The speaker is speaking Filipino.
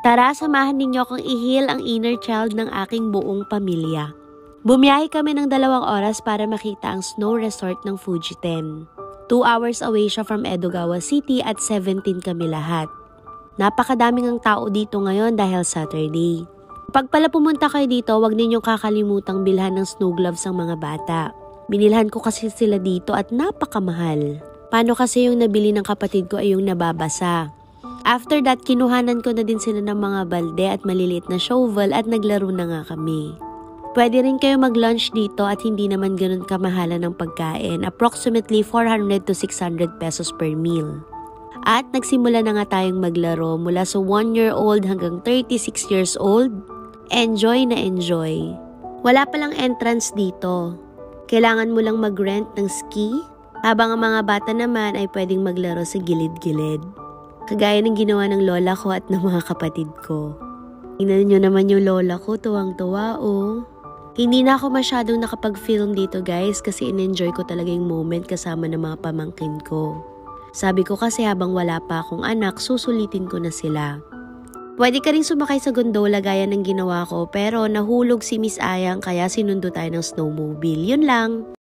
Tara, samahan ninyo akong i-heal ang inner child ng aking buong pamilya. Bumiyahe kami ng 2 oras para makita ang snow resort ng Fujiten. 2 hours away siya from Edogawa City at 17 kami lahat. Napakadaming ang tao dito ngayon dahil Saturday. Pag pala pumunta kayo dito, huwag ninyong kakalimutang bilhan ng snow gloves ang mga bata. Binilhan ko kasi sila dito at napakamahal. Paano kasi yung nabili ng kapatid ko ay yung nababasa. After that, kinuhanan ko na din sila ng mga balde at maliliit na shovel at naglaro na nga kami. Pwede rin kayo mag-lunch dito at hindi naman ganun kamahalan ng pagkain. Approximately 400 to 600 pesos per meal. At nagsimula na nga tayong maglaro mula sa 1-year-old hanggang 36 years old. Enjoy na enjoy. Wala palang entrance dito. Kailangan mo lang mag-rent ng ski, habang ang mga bata naman ay pwedeng maglaro sa gilid-gilid. Kagaya ng ginawa ng lola ko at ng mga kapatid ko. Tingnan nyo naman yung lola ko, tuwang-tuwa oh. Hindi na ako masyadong nakapag-film dito guys kasi in-enjoy ko talaga yung moment kasama ng mga pamangkin ko. Sabi ko kasi habang wala pa akong anak, susulitin ko na sila. Pwede ka rin sumakay sa gondola gaya ng ginawa ko pero nahulog si Miss Ayang kaya sinundo tayo ng snowmobile. Yun lang.